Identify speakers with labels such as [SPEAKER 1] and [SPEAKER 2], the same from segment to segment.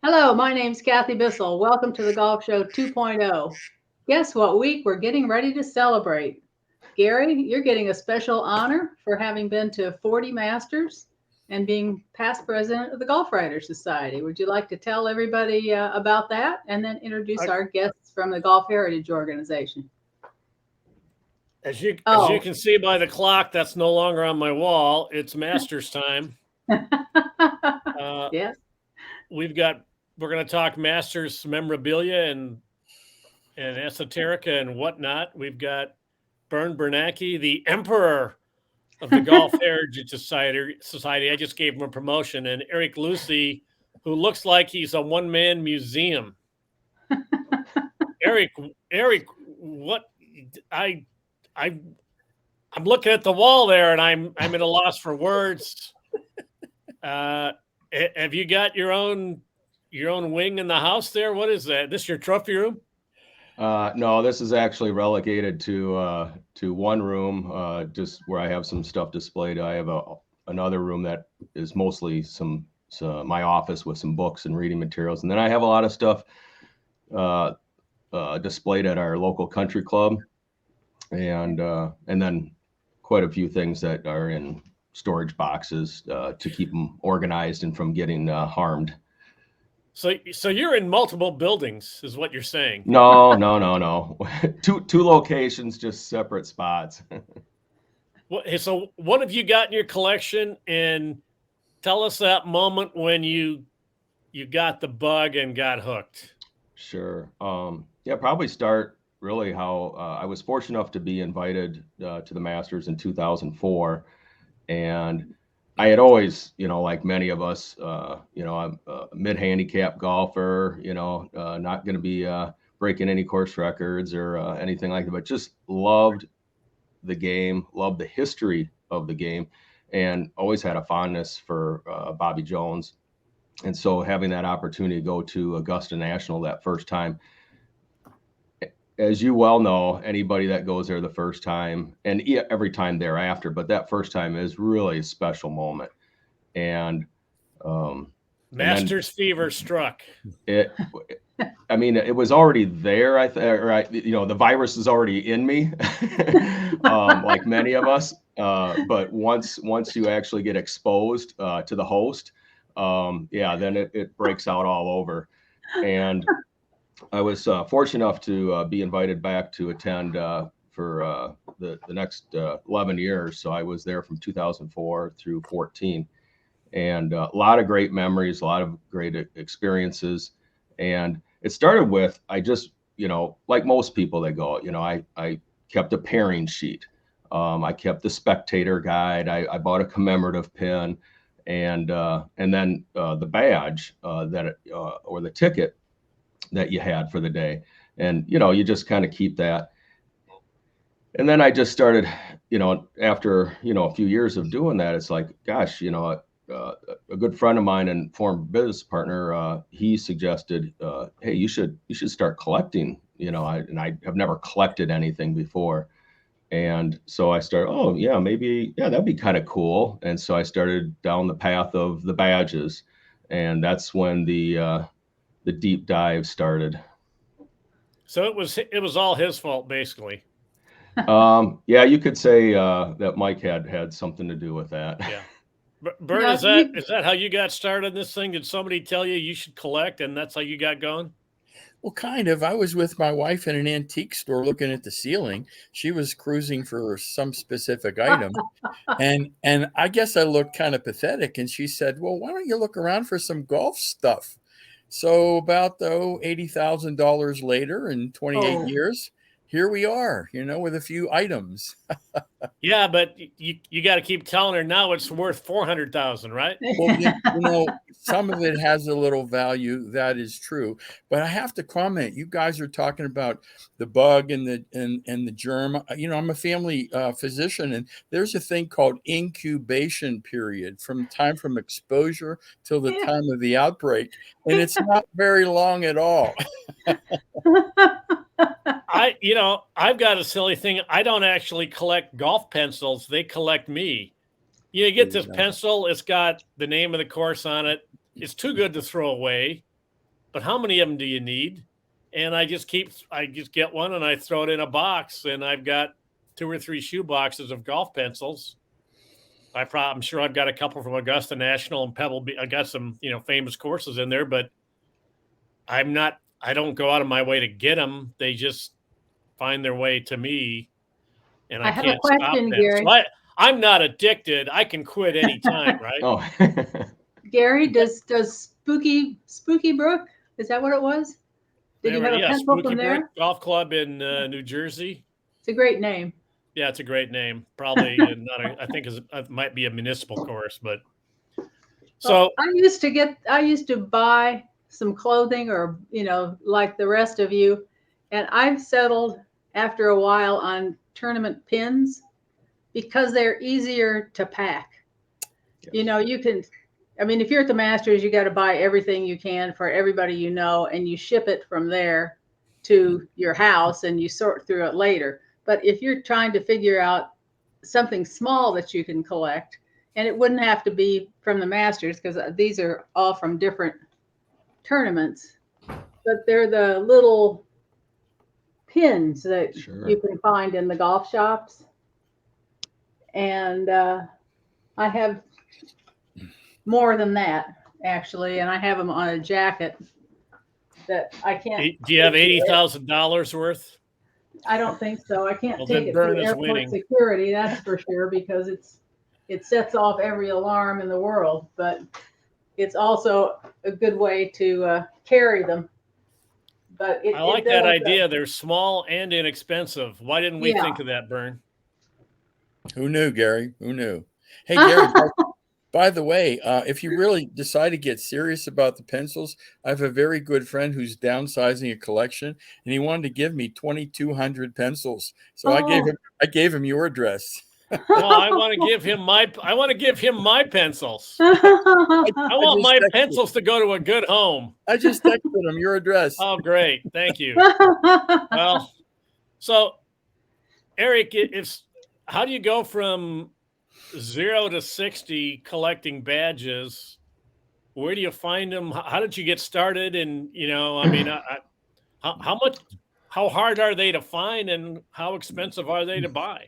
[SPEAKER 1] Hello, my name's Kathy Bissell. Welcome to the Golf Show 2.0. Guess what week we're getting ready to celebrate? Gary, you're getting a special honor for having been to 40 Masters and being past president of the Golf Writers Society. Would you like to tell everybody about that and then introduce
[SPEAKER 2] I,
[SPEAKER 1] our guests from the Golf Heritage Organization?
[SPEAKER 2] as you
[SPEAKER 1] Oh,
[SPEAKER 2] can see by the clock, that's no longer on my wall. It's Masters time. Uh,
[SPEAKER 1] yes.
[SPEAKER 2] we've got we're going to talk Masters memorabilia and esoterica and whatnot. We've got Bernacki, the emperor of the Golf Heritage Society. I just gave him a promotion, and Eric Lucy, who looks like he's a one-man museum. Eric, Eric, what I I I'm looking at the wall there, and I'm at a loss for words. Uh, have you got your own wing in the house there? What is that? This your trophy room?
[SPEAKER 3] No, this is actually relegated to one room, just where I have some stuff displayed. I have another room that is mostly some my office with some books and reading materials, and then I have a lot of stuff uh, displayed at our local country club, and then quite a few things that are in storage boxes to keep them organized and from getting harmed.
[SPEAKER 2] So you're in multiple buildings, is what you're saying?
[SPEAKER 3] No, no, no, no. Two locations, just separate spots.
[SPEAKER 2] So what have you got in your collection? And tell us that moment when you got the bug and got hooked.
[SPEAKER 3] Sure. Yeah, probably start really how I was fortunate enough to be invited to the Masters in 2004. And I had always, like many of us, I'm a mid-handicap golfer, not going to be breaking any course records or anything like that, but just loved the game, loved the history of the game, and always had a fondness for Bobby Jones. And so having that opportunity to go to Augusta National that first time, as you well know, anybody that goes there the first time and every time thereafter, but that first time is really a special moment. And um, and then
[SPEAKER 2] Masters fever struck.
[SPEAKER 3] it, I mean, it was already there. The virus is already in me, like many of us. But once you actually get exposed to the host, yeah, then it breaks out all over. And I was fortunate enough to be invited back to attend for the next 11 years. So I was there from 2004 through 14, and a lot of great memories, a lot of great experiences. And it started with, I just, like most people that go, I kept a pairing sheet. I kept the Spectator guide. I bought a commemorative pin, and then the badge or the ticket that you had for the day. And, you just kind of keep that. And then I just started, after, a few years of doing that, it's like, gosh, a good friend of mine and former business partner, he suggested, hey, you should start collecting, and I have never collected anything before. And so I started, oh yeah, maybe, yeah, that'd be kind of cool. And so I started down the path of the badges, and that's when the deep dive started.
[SPEAKER 2] So it was all his fault, basically.
[SPEAKER 3] Yeah, you could say that Mike had something to do with that.
[SPEAKER 2] Yeah. Bern,
[SPEAKER 1] Now,
[SPEAKER 2] is that how you got started in this thing? Did somebody tell you should collect, and that's how you got going?
[SPEAKER 4] Well, kind of. I was with my wife in an antique store looking at the ceiling. She was cruising for some specific item. And I guess I looked kind of pathetic. And she said, well, why don't you look around for some golf stuff? So about $80,000 later and 28
[SPEAKER 1] oh,
[SPEAKER 4] years, here we are, with a few items.
[SPEAKER 2] Yeah, but you got to keep telling her now it's worth 400,000, right?
[SPEAKER 4] Well, some of it has a little value. That is true, but I have to comment. You guys are talking about the bug and the germ. I'm a family physician, and there's a thing called incubation period from exposure till the
[SPEAKER 1] yeah.
[SPEAKER 4] time of the outbreak, and it's not very long at all.
[SPEAKER 2] I've got a silly thing. I don't actually collect golf pencils. They collect me. You get this pencil, it's got the name of the course on it. It's too good to throw away. but how many of them do you need? And I just get one and I throw it in a box, and I've got 2 or 3 shoe boxes of golf pencils. I'm sure I've got a couple from Augusta National and Pebble Beach. I got some, famous courses in there, but I don't go out of my way to get them. They just find their way to me, and I
[SPEAKER 1] have a
[SPEAKER 2] can't stop
[SPEAKER 1] question,
[SPEAKER 2] them.
[SPEAKER 1] Gary.
[SPEAKER 2] So I'm not addicted. I can quit anytime, right?
[SPEAKER 3] Oh,
[SPEAKER 1] Gary, does Spooky Brook? Is that what it was? Did you have a pencil
[SPEAKER 2] Spooky
[SPEAKER 1] from there?
[SPEAKER 2] Brook Golf Club in New Jersey.
[SPEAKER 1] It's a great name.
[SPEAKER 2] Yeah, it's a great name. Probably not. I think it might be a municipal course, but so
[SPEAKER 1] I used to buy some clothing, or like the rest of you, and I've settled after a while on tournament pins because they're easier to pack.
[SPEAKER 3] yes.
[SPEAKER 1] You can. I mean, if you're at the Masters, you got to buy everything you can for everybody and you ship it from there to your house, and you sort through it later. But if you're trying to figure out something small that you can collect, and it wouldn't have to be from the Masters because these are all from different tournaments, but they're the little pins that
[SPEAKER 3] Sure.
[SPEAKER 1] you can find in the golf shops. And I have more than that, actually, and I have them on a jacket that I can't.
[SPEAKER 2] do you have $80,000 worth?
[SPEAKER 1] I don't think so. I can't
[SPEAKER 2] Well,
[SPEAKER 1] take
[SPEAKER 2] then
[SPEAKER 1] it
[SPEAKER 2] Bern
[SPEAKER 1] through
[SPEAKER 2] is
[SPEAKER 1] airport
[SPEAKER 2] winning.
[SPEAKER 1] security, that's for sure, because it sets off every alarm in the world. But it's also a good way to carry them. But
[SPEAKER 2] I like that idea. They're small and inexpensive. Why didn't we think of that, Bern?
[SPEAKER 4] Who knew, Gary? Who knew? Hey, Gary, by the way, if you really decide to get serious about the pencils, I have a very good friend who's downsizing a collection, and he wanted to give me 2,200 pencils. So I gave him your address.
[SPEAKER 2] Well, I want to give him my pencils. I want my pencils to go to a good home.
[SPEAKER 4] I just texted him your address.
[SPEAKER 2] Oh, great. Thank you. Well, so Eric, how do you go from 0 to 60 collecting badges? Where do you find them? How did you get started? And, how hard are they to find, and how expensive are they to buy?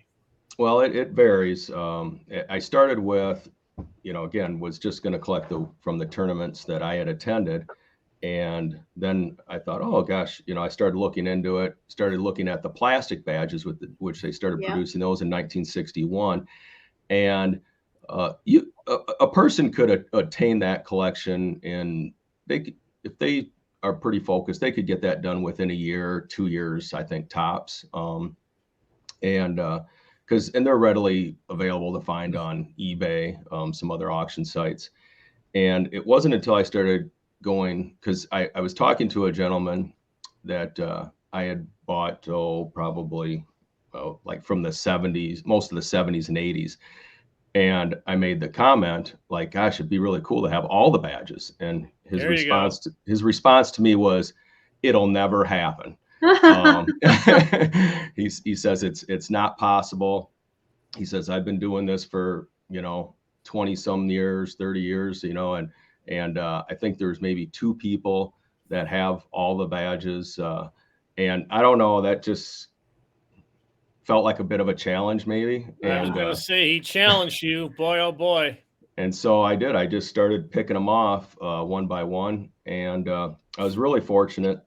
[SPEAKER 3] Well, it varies. I started with, again, was just going to collect from the tournaments that I had attended. And then I thought, oh gosh, I started looking into it, started looking at the plastic badges which they started producing those in 1961. And a person could attain that collection, and if they are pretty focused, they could get that done within a year, 2 years, I think, tops. And they're readily available to find on eBay, some other auction sites. And it wasn't until I started going, because I was talking to a gentleman that I had bought, probably like from the 70s, most of the 70s and 80s. And I made the comment, like, gosh, it'd be really cool to have all the badges. And his response to me was, it'll never happen. He says it's not possible. He says, I've been doing this for 20 some years, 30 years, and I think there's maybe 2 people that have all the badges, and I don't know, that just felt like a bit of a challenge, maybe.
[SPEAKER 2] I was going to say, he challenged you, boy, oh boy. And
[SPEAKER 3] so I did. I just started picking them off one by one, and I was really fortunate.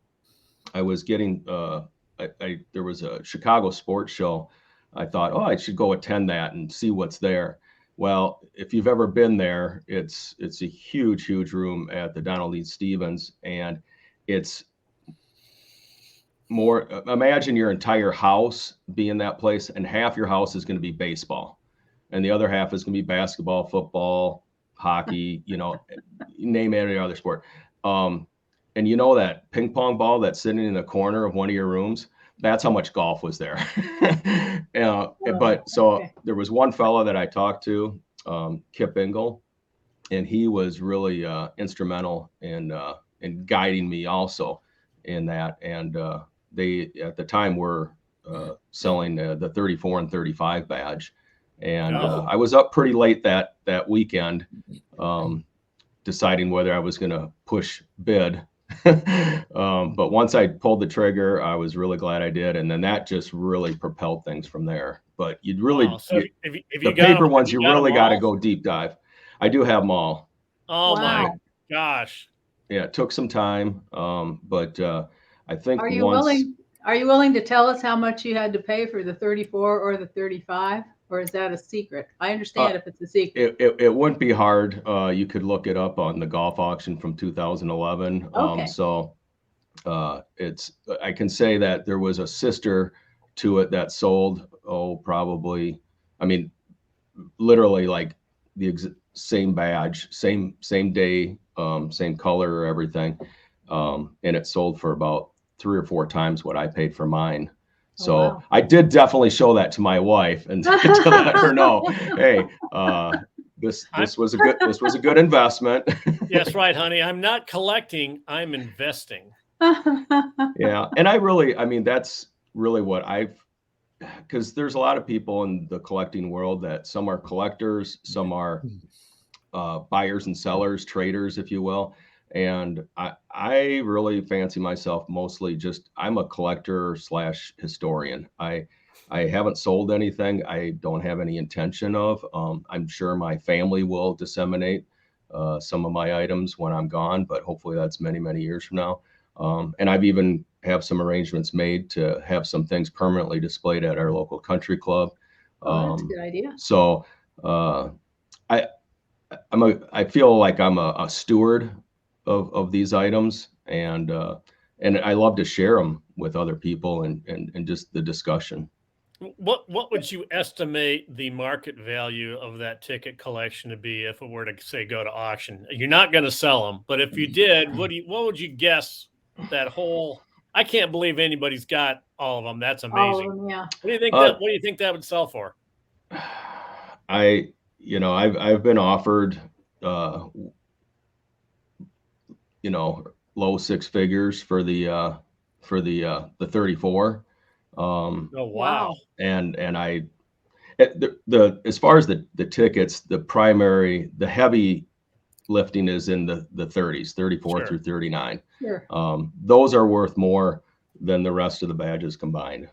[SPEAKER 3] I was getting there was a Chicago sports show. I thought, I should go attend that and see what's there. Well, if you've ever been there, it's a huge, huge room at the Donald E. Stevens, and it's more. Imagine your entire house being that place, and half your house is going to be baseball, and the other half is going to be basketball, football, hockey. Name any other sport. And that ping pong ball that's sitting in the corner of one of your rooms, that's how much golf was there. There was one fellow that I talked to, Kip Ingle, and he was really instrumental in guiding me also in that. And they, at the time, were selling the 34 and 35 badge. And I was up pretty late that weekend, deciding whether I was going to push bid But once I pulled the trigger, I was really glad I did. And then that just really propelled things from there. But you'd really,
[SPEAKER 2] Wow. So if
[SPEAKER 3] the
[SPEAKER 2] you got
[SPEAKER 3] paper
[SPEAKER 2] them,
[SPEAKER 3] ones, you really got to
[SPEAKER 2] all?
[SPEAKER 3] go deep dive. I do have them all.
[SPEAKER 2] Oh my
[SPEAKER 1] Wow.
[SPEAKER 2] gosh.
[SPEAKER 3] Yeah, it took some time. But I think
[SPEAKER 1] Are you willing to tell us how much you had to pay for the 34 or the 35? Or is that a secret? I understand if it's a secret.
[SPEAKER 3] it wouldn't be hard. You could look it up on the golf auction from 2011.
[SPEAKER 1] Okay.
[SPEAKER 3] So I can say that there was a sister to it that sold, probably, I mean, literally like the same badge, same day, same color, everything. And it sold for about 3 or 4 times what I paid for mine. So
[SPEAKER 1] wow.
[SPEAKER 3] I did definitely show that to my wife and to let her know, hey, this was a good investment.
[SPEAKER 2] Yes, right, honey. I'm not collecting, I'm investing.
[SPEAKER 3] Yeah. And I mean, that's really what because there's a lot of people in the collecting world that some are collectors, some are buyers and sellers, traders, if you will. And I really fancy myself mostly just, I'm a collector / historian. I haven't sold anything. I don't have any intention of. I'm sure my family will disseminate some of my items when I'm gone, but hopefully that's many, many years from now. And I've even have some arrangements made to have some things permanently displayed at our local country club.
[SPEAKER 1] Oh, that's a good idea.
[SPEAKER 3] So I feel like I'm a steward of these items, and I love to share them with other people and just the discussion.
[SPEAKER 2] What would you estimate the market value of that ticket collection to be if it were to say go to auction? You're not going to sell them, but if you did, what would you guess that whole? I can't believe anybody's got all of them. That's amazing.
[SPEAKER 1] All of them, yeah.
[SPEAKER 2] What do you think what do you think that would sell for?
[SPEAKER 3] I've been offered low 6 figures for the 34.
[SPEAKER 2] Oh wow.
[SPEAKER 3] And as far as the tickets, the heavy lifting is in the 30s, 34
[SPEAKER 2] Sure.
[SPEAKER 3] through 39.
[SPEAKER 1] Sure.
[SPEAKER 3] Those are worth more than the rest of the badges combined.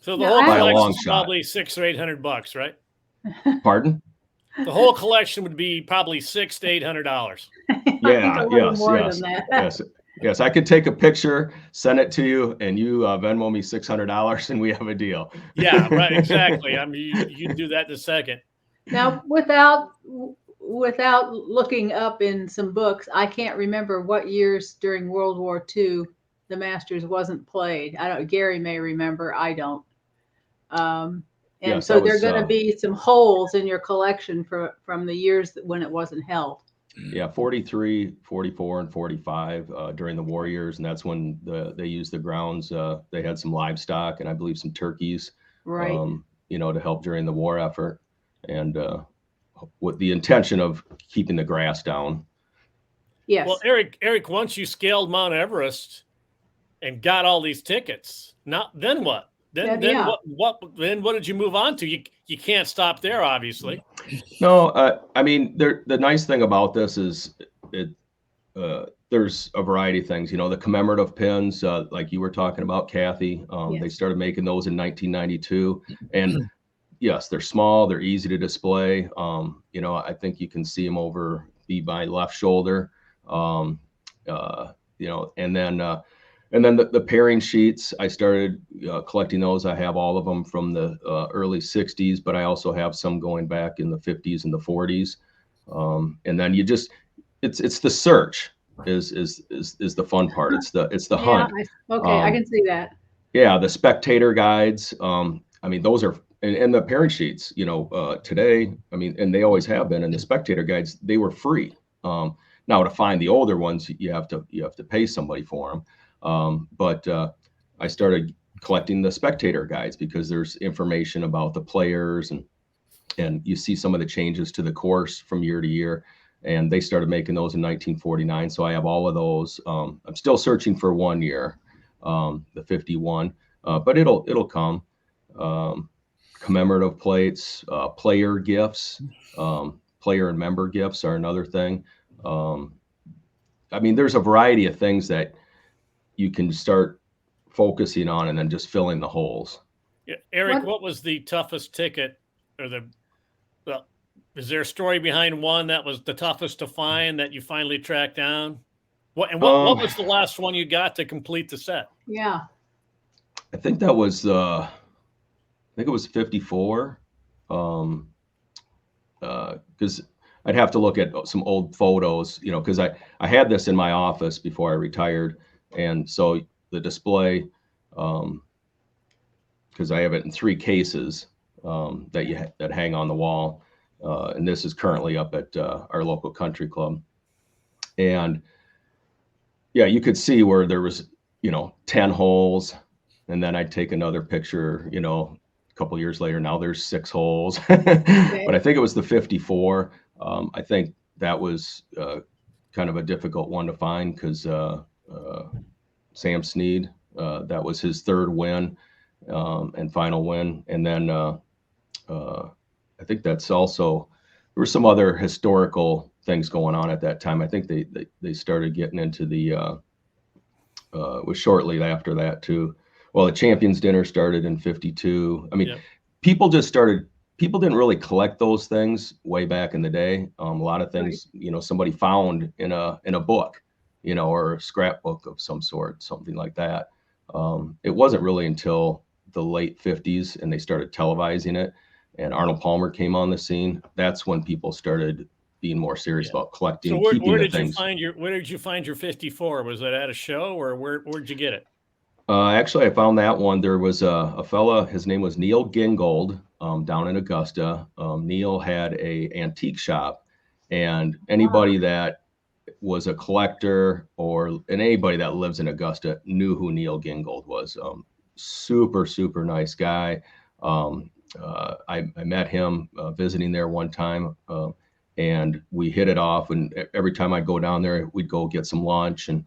[SPEAKER 2] So the whole
[SPEAKER 3] By a long
[SPEAKER 2] collection is
[SPEAKER 3] shot.
[SPEAKER 2] probably $600 or $800, right?
[SPEAKER 3] Pardon?
[SPEAKER 2] The whole collection would be probably $600 to $800.
[SPEAKER 3] Yeah, yes,
[SPEAKER 1] more
[SPEAKER 3] yes,
[SPEAKER 1] than that.
[SPEAKER 3] yes. I could take a picture, send it to you, and you Venmo me $600, and we have a deal.
[SPEAKER 2] Yeah, right, exactly. I mean, you can do that in a second.
[SPEAKER 1] Now, without looking up in some books, I can't remember what years during World War II the Masters wasn't played. I don't. Gary may remember. I don't. And
[SPEAKER 3] Yes,
[SPEAKER 1] so there are going to be some holes in your collection from the years when it wasn't held.
[SPEAKER 3] Yeah, 43, 44, and 45 during the war years, and that's when they used the grounds. They had some livestock and I believe some turkeys,
[SPEAKER 1] right?
[SPEAKER 3] To help during the war effort, and with the intention of keeping the grass down.
[SPEAKER 2] Yes. Well, Eric, once you scaled Mount Everest and got all these tickets, then what? Then what did you move on to? You can't stop there, obviously.
[SPEAKER 3] No, I mean, the nice thing about this is there's a variety of things. The commemorative pins, like you were talking about, Kathy. Yes. They started making those in 1992, and yes, they're small, they're easy to display. I think you can see them over my left shoulder. And then the pairing sheets, I started collecting those. I have all of them from the early 60s, but I also have some going back in the 50s and the 40s. And then it's the search is the fun part. It's the hunt.
[SPEAKER 1] I can see that.
[SPEAKER 3] Yeah, the Spectator guides. I mean, those are and the pairing sheets. Today, I mean, and they always have been. And the Spectator guides, they were free. Now to find the older ones, you have to pay somebody for them. But I started collecting the Spectator guides because there's information about the players and you see some of the changes to the course from year to year. And they started making those in 1949. So I have all of those. I'm still searching for 1 year, the 51, but it'll come. Commemorative plates, player gifts, player and member gifts are another thing. I mean, there's a variety of things that you can start focusing on and then just filling the holes.
[SPEAKER 2] Yeah. Eric, what was the toughest ticket, or well, is there a story behind one that was the toughest to find that you finally tracked down? What was the last one you got to complete the set?
[SPEAKER 1] Yeah.
[SPEAKER 3] I think that was I think it was 54. Because I'd have to look at some old photos, you know, because I had this in my office before I retired, and so the display, because I have it in 3 cases that hang on the wall, and this is currently up at our local country club, and yeah, you could see where there was, you know, 10 holes, and then I'd take another picture, you know, a couple years later, now there's 6 holes. But I think it was the 54. I think that was kind of a difficult one to find because Sam Snead, that was his 3rd win and final win. And then I think that's also, there were some other historical things going on at that time. I think they started getting into the, was shortly after that too. Well, the Champions Dinner started in 52. I mean,
[SPEAKER 2] Yep.
[SPEAKER 3] people didn't really collect those things way back in the day. A lot of things, you know, somebody found in a book, you know, or a scrapbook of some sort, something like that. It wasn't really until the late 50s and they started televising it, and Arnold Palmer came on the scene. That's when people started being more serious about collecting.
[SPEAKER 2] So
[SPEAKER 3] keeping
[SPEAKER 2] where
[SPEAKER 3] the
[SPEAKER 2] did
[SPEAKER 3] things.
[SPEAKER 2] where did you find your 54? Was it at a show, or where'd you get it?
[SPEAKER 3] Actually, I found that one. There was a fella, his name was Neil Gingold, down in Augusta. Neil had a antique shop, and anybody that was a collector and anybody that lives in Augusta knew who Neil Gingold was. Super, super nice guy. I met him visiting there one time, and we hit it off. And every time I'd go down there, we'd go get some lunch and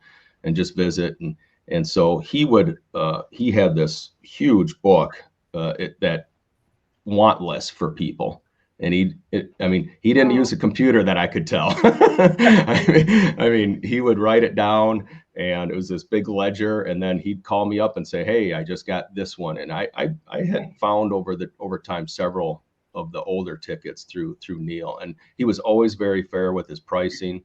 [SPEAKER 3] just visit. And so he had this huge book that want list for people. And he didn't use a computer that I could tell. I mean, he would write it down, and it was this big ledger. And then he'd call me up and say, "Hey, I just got this one." And I had found over time several of the older tickets through Neil, and he was always very fair with his pricing.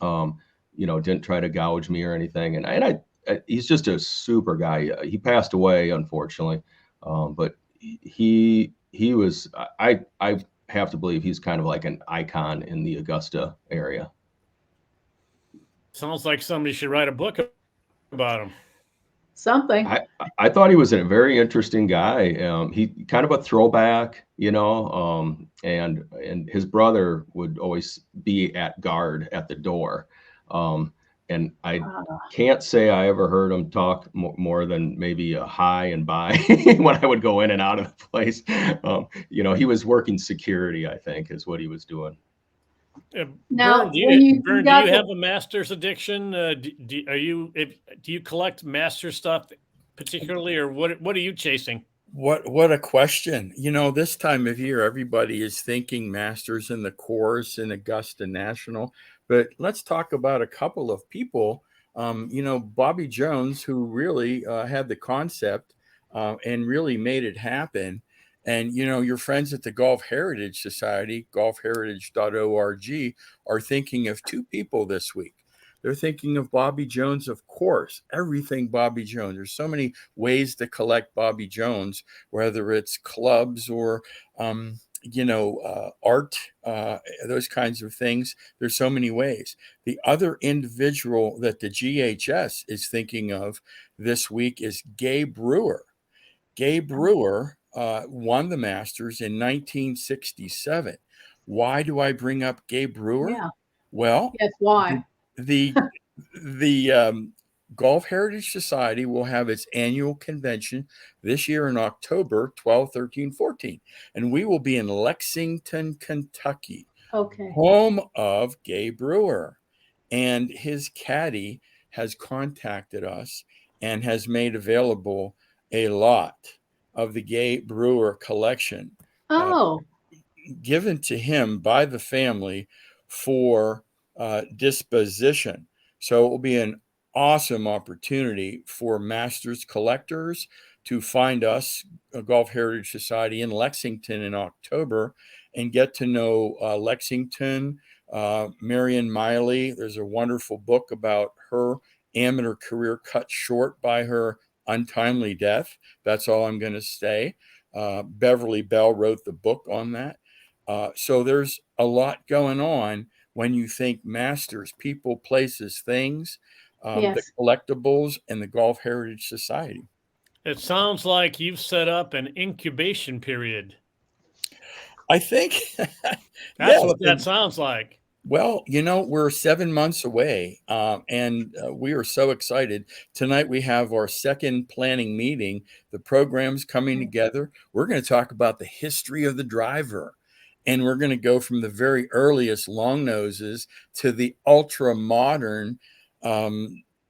[SPEAKER 3] You know, didn't try to gouge me or anything. And he's just a super guy. He passed away, unfortunately, but he was. I have to believe he's kind of like an icon in the Augusta area.
[SPEAKER 2] Sounds like somebody should write a book about him.
[SPEAKER 1] Something.
[SPEAKER 3] I thought he was a very interesting guy. He kind of a throwback, you know, and his brother would always be at guard at the door. And I can't say I ever heard him talk more than maybe a hi and bye when I would go in and out of the place. You know, he was working security, I think, is what he was doing.
[SPEAKER 1] Now,
[SPEAKER 2] Bern, do you have a master's addiction? Do you collect master stuff particularly, or what are you chasing?
[SPEAKER 4] What a question. You know, this time of year, everybody is thinking Masters in the course in Augusta National. But let's talk about a couple of people. You know, Bobby Jones, who really had the concept and really made it happen. And, you know, your friends at the Golf Heritage Society, golfheritage.org, are thinking of 2 people this week. They're thinking of Bobby Jones, of course, everything Bobby Jones. There's so many ways to collect Bobby Jones, whether it's clubs or, you know, art, those kinds of things. There's so many ways. The other individual that the GHS is thinking of this week is Gabe Brewer. Gabe Brewer won the Masters in 1967. Why do I bring up Gabe Brewer?
[SPEAKER 1] Yeah.
[SPEAKER 4] Well,
[SPEAKER 1] yes, why?
[SPEAKER 4] The Golf Heritage Society will have its annual convention this year in October 12, 13, 14. And we will be in Lexington, Kentucky, home of Gabe Brewer. And his caddy has contacted us and has made available a lot of the Gabe Brewer collection given to him by the family for disposition. So it will be an awesome opportunity for Masters collectors to find us, a Golf Heritage Society in Lexington in October, and get to know Lexington, Marion Miley. There's a wonderful book about her amateur career cut short by her untimely death. That's all I'm going to say. Beverly Bell wrote the book on that. So there's a lot going on when you think Masters, people, places, things, the
[SPEAKER 1] Yes.
[SPEAKER 4] Collectibles, and the Golf Heritage Society.
[SPEAKER 2] It sounds like you've set up an incubation period.
[SPEAKER 4] I think,
[SPEAKER 2] That's what that sounds like.
[SPEAKER 4] Well, we're 7 months away, and we are so excited. Tonight we have our second planning meeting. The program's coming together. We're going to talk about the history of the driver, and we're going to go from the very earliest Longnoses to the ultra modern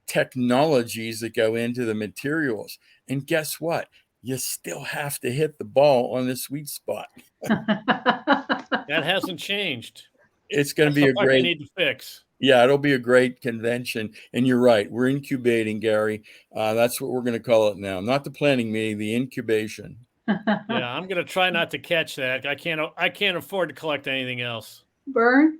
[SPEAKER 4] technologies that go into the materials. And guess what? You still have to hit the ball on the sweet spot.
[SPEAKER 2] That hasn't changed.
[SPEAKER 4] It's going to be a great.
[SPEAKER 2] Need to fix.
[SPEAKER 4] Yeah, it'll be a great convention. And you're right. We're incubating, Gary. That's what we're going to call it now. Not the planning meeting, the incubation.
[SPEAKER 2] Yeah, I'm going to try not to catch that. I can't afford to collect anything else.
[SPEAKER 1] Bern,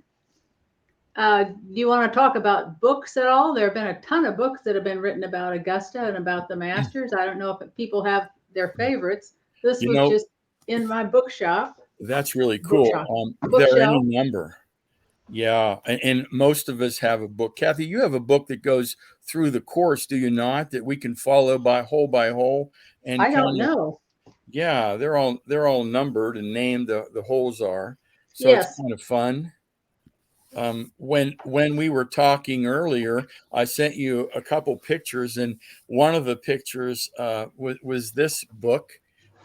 [SPEAKER 1] do you want to talk about books at all? There have been a ton of books that have been written about Augusta and about the Masters. I don't know if people have their favorites. This was just in my bookshop.
[SPEAKER 4] That's really cool. There are any number. Yeah. And most of us have a book. Kathy, you have a book that goes through the course, do you not? That we can follow by hole. And
[SPEAKER 1] I don't know.
[SPEAKER 4] Yeah, they're all numbered and named. The holes are. So
[SPEAKER 1] yes.
[SPEAKER 4] It's kind of fun. When we were talking earlier, I sent you a couple pictures, and one of the pictures was this book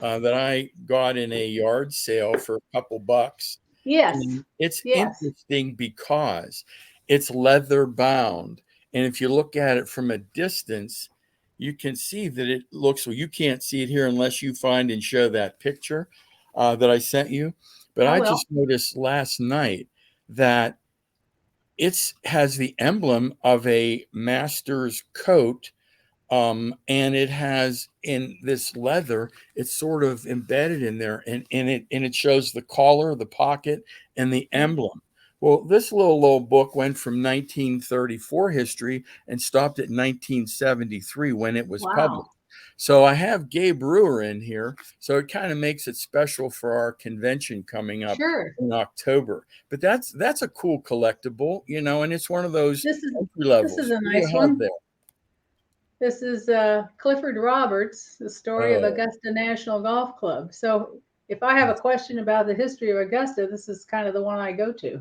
[SPEAKER 4] that I got in a yard sale for a couple bucks.
[SPEAKER 1] Yes.
[SPEAKER 4] And it's interesting because it's leather bound. And if you look at it from a distance, you can see that it looks, well, you can't see it here unless you find and show that picture that I sent you. But I just noticed last night that it has the emblem of a Masters coat. And it has in this leather, it's sort of embedded in there, and it shows the collar, the pocket, and the emblem. Well, this little book went from 1934 history and stopped at 1973 when it was published. So I have Gabe Brewer in here, so it kind of makes it special for our convention coming up in October. But that's a cool collectible, and it's one of those entry levels.
[SPEAKER 1] This is a nice one. This is Clifford Roberts, The Story of Augusta National Golf Club. So if I have a question about the history of Augusta, this is kind of the one I go to.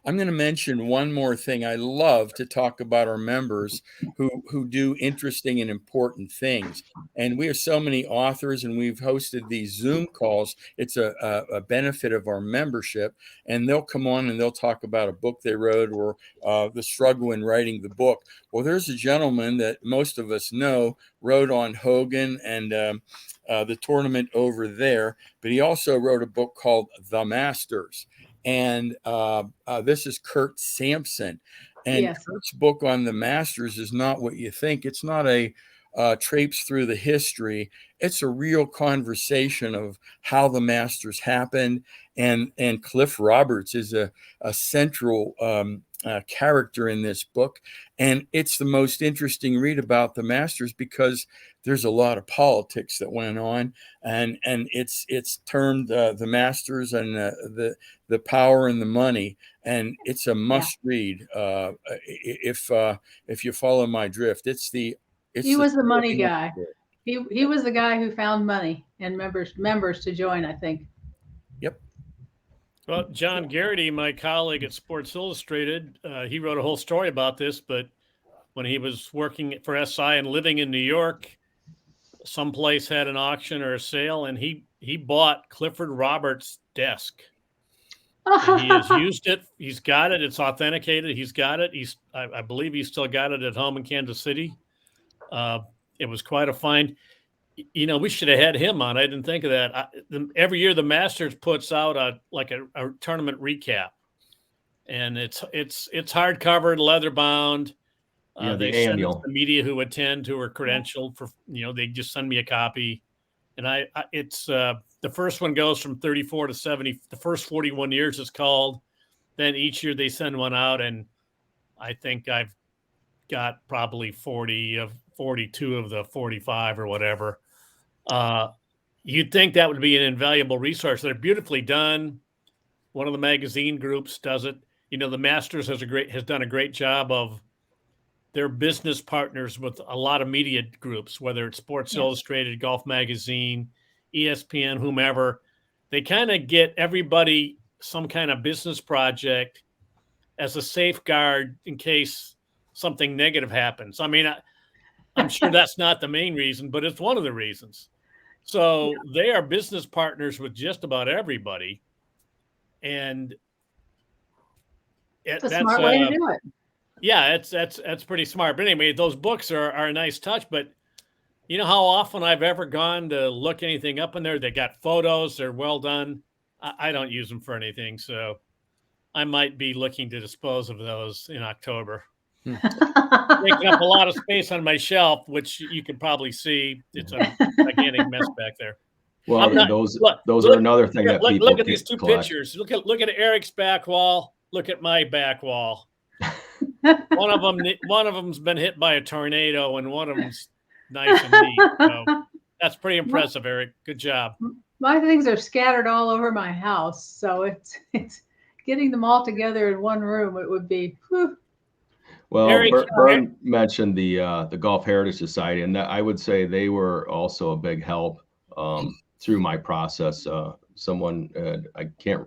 [SPEAKER 4] I'm going to mention one more thing. I love to talk about our members who do interesting and important things. And we have so many authors, and we've hosted these Zoom calls. It's a benefit of our membership. And they'll come on and they'll talk about a book they wrote or the struggle in writing the book. Well, there's a gentleman that most of us know wrote on Hogan and the tournament over there. But he also wrote a book called The Masters. And this is Kurt Sampson. And Kurt's book on the Masters is not what you think. It's not a traipse through the history. It's a real conversation of how the Masters happened. And Cliff Roberts is a central character in this book. And it's the most interesting read about the Masters because there's a lot of politics that went on, and it's termed the Masters and the power and the money, and it's a must read if you follow my drift.
[SPEAKER 1] He was the money guy. He was the guy who found money and members to join, I think.
[SPEAKER 4] Yep.
[SPEAKER 2] Well, John Garrity, my colleague at Sports Illustrated, he wrote a whole story about this, but when he was working for SI and living in New York, someplace had an auction or a sale, and he bought Clifford Roberts' desk. And he has used it. He's got it. It's authenticated. He's got it. I believe he's still got it at home in Kansas City. It was quite a find. We should have had him on. I didn't think of that. Every year the Masters puts out a tournament recap, and it's hardcover, leather bound.
[SPEAKER 3] Yeah,
[SPEAKER 2] They
[SPEAKER 3] the
[SPEAKER 2] send it to
[SPEAKER 3] annual.
[SPEAKER 2] the media who attend, who are credentialed for, they just send me a copy. And it's the first one goes from 34 to 70. The first 41 years is called. Then each year they send one out, and I think I've got probably 42 of the 45 or whatever. You'd think that would be an invaluable resource. They're beautifully done. One of the magazine groups does it. The Masters has done a great job of their business partners with a lot of media groups, whether it's Sports Illustrated, Golf Magazine, ESPN, whomever. They kind of get everybody some kind of business project as a safeguard in case something negative happens. I mean, I'm sure that's not the main reason, but it's one of the reasons. So they are business partners with just about everybody. And
[SPEAKER 1] It's a smart way to do it.
[SPEAKER 2] Yeah, that's pretty smart. But anyway, those books are a nice touch. But you know how often I've ever gone to look anything up in there? They got photos. They're well done. I don't use them for anything. So I might be looking to dispose of those in October. Taking up a lot of space on my shelf, which you can probably see. It's a gigantic mess back there.
[SPEAKER 3] Well, those are another thing that people
[SPEAKER 2] look at these two
[SPEAKER 3] collect.
[SPEAKER 2] pictures. Look at Eric's back wall. Look at my back wall. One of them's been hit by a tornado, and one of them's nice and neat. So that's pretty impressive, Eric. Good job.
[SPEAKER 1] My things are scattered all over my house, so it's getting them all together in one room. It would be. Whew.
[SPEAKER 3] Well, Bern mentioned the Golf Heritage Society, and I would say they were also a big help through my process. Someone I can't.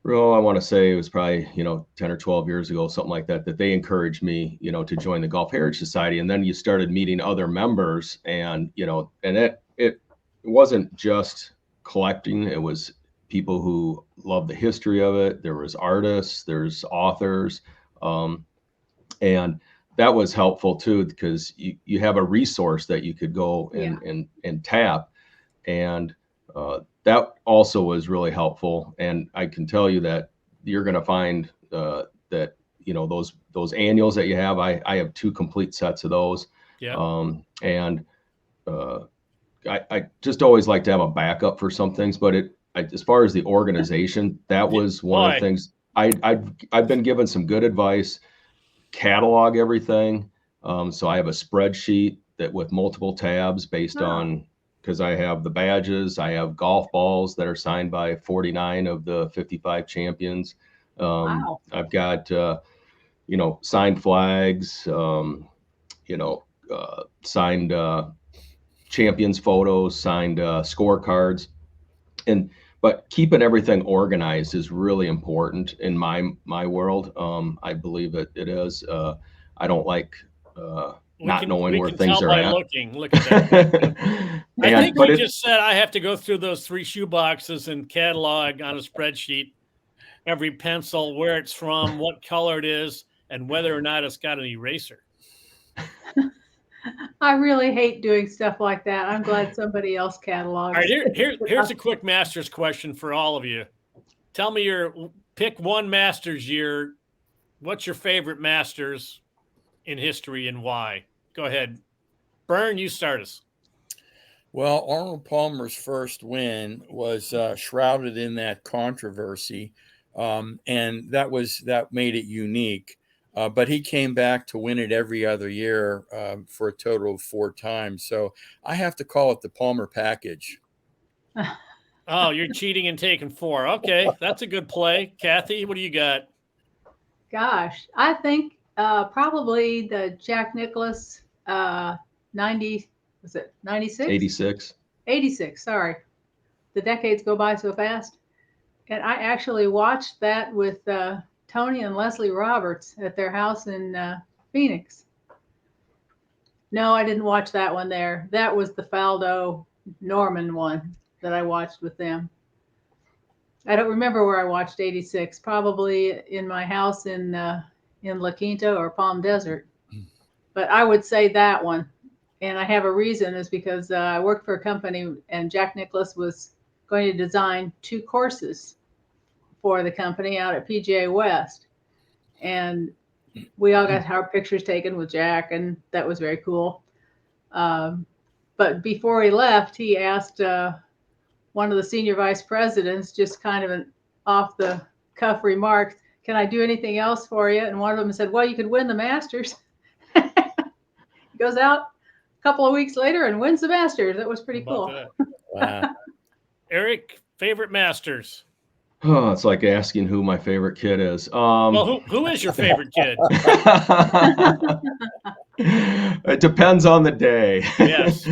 [SPEAKER 3] Well, I want to say it was probably 10 or 12 years ago, something like that, that they encouraged me, to join the Golf Heritage Society, and then you started meeting other members, and and it wasn't just collecting; it was people who loved the history of it. There was artists, there's authors, and that was helpful too, because you have a resource that you could go and tap, and that also was really helpful. And I can tell you that you're going to find that those annuals that you have. I have 2 complete sets of those.
[SPEAKER 2] Yeah.
[SPEAKER 3] And I just always like to have a backup for some things. But as far as the organization, that was one of the things I've been given some good advice. Catalog everything. So I have a spreadsheet that with multiple tabs based on. Because I have the badges, I have golf balls that are signed by 49 of the 55 champions.
[SPEAKER 1] Wow.
[SPEAKER 3] I've got, signed flags, signed champions photos, signed scorecards, but keeping everything organized is really important in my world. I believe it is. I don't like not knowing where things are at.
[SPEAKER 2] Look at that. I think you just said I have to go through those 3 shoe boxes and catalog on a spreadsheet every pencil, where it's from, what color it is, and whether or not it's got an eraser.
[SPEAKER 1] I really hate doing stuff like that. I'm glad somebody else catalogs.
[SPEAKER 2] All right, here's a quick Masters question for all of you. Tell me pick one Masters year. What's your favorite Masters in history and why? Go ahead. Bern, you start us.
[SPEAKER 4] Well, Arnold Palmer's first win was shrouded in that controversy, and that made it unique. But he came back to win it every other year for a total of 4 times. So I have to call it the Palmer package.
[SPEAKER 2] Oh, you're cheating and taking 4. Okay, that's a good play. Kathy, what do you got?
[SPEAKER 1] Gosh, I think probably the Jack Nicklaus 90. Was it 96?
[SPEAKER 3] 86.
[SPEAKER 1] 86. Sorry, the decades go by so fast. And I actually watched that with Tony and Leslie Roberts at their house in Phoenix. No, I didn't watch that one there. That was the Faldo Norman one that I watched with them. I don't remember where I watched 86. Probably in my house in La Quinta or Palm Desert. But I would say that one. And I have a reason, is because I worked for a company and Jack Nicklaus was going to design 2 courses for the company out at PGA West. And we all got our pictures taken with Jack, and that was very cool. But before he left, he asked one of the senior vice presidents, just kind of an off the cuff remark, "Can I do anything else for you?" And one of them said, "Well, you could win the Masters." He goes out a couple of weeks later and wins the Masters. That was pretty
[SPEAKER 2] How about
[SPEAKER 1] cool.
[SPEAKER 2] that?
[SPEAKER 4] Wow.
[SPEAKER 2] Eric, favorite Masters?
[SPEAKER 3] Oh, it's like asking who my favorite kid is.
[SPEAKER 2] Well, who is your favorite kid?
[SPEAKER 3] It depends on the day.
[SPEAKER 2] Yes.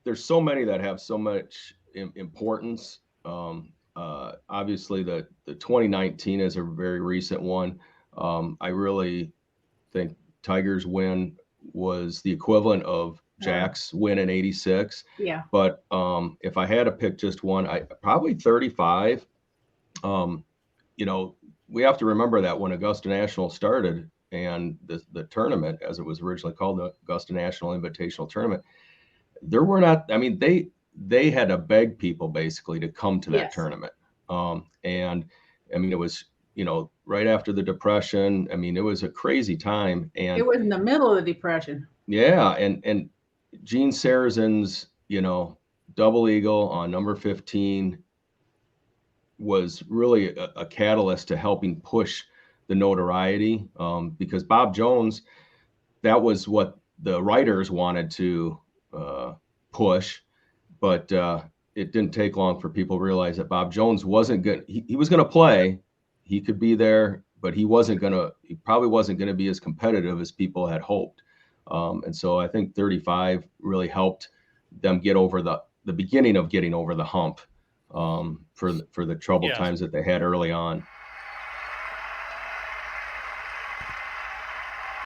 [SPEAKER 3] There's so many that have so much importance. Obviously, the 2019 is a very recent one. I really think Tiger's win was the equivalent of Jack's win in '86.
[SPEAKER 1] Yeah.
[SPEAKER 3] But if I had to pick just one, I probably 35. We have to remember that when Augusta National started and the tournament, as it was originally called, the Augusta National Invitational Tournament, there were not, I mean, they had to beg people basically to come to that
[SPEAKER 1] Yes.
[SPEAKER 3] tournament. And I mean, it was, right after the Depression. I mean, it was a crazy time. And
[SPEAKER 1] It was in the middle of the Depression.
[SPEAKER 3] yeah, and Gene Sarazen's, double eagle on number 15 was really a catalyst to helping push the notoriety, because Bob Jones, that was what the writers wanted to push, but it didn't take long for people to realize that Bob Jones wasn't good. He was going to play, he could be there, but he probably wasn't going to be as competitive as people had hoped. And so I think 35 really helped them get over the beginning of getting over the hump for the troubled times that they had early on.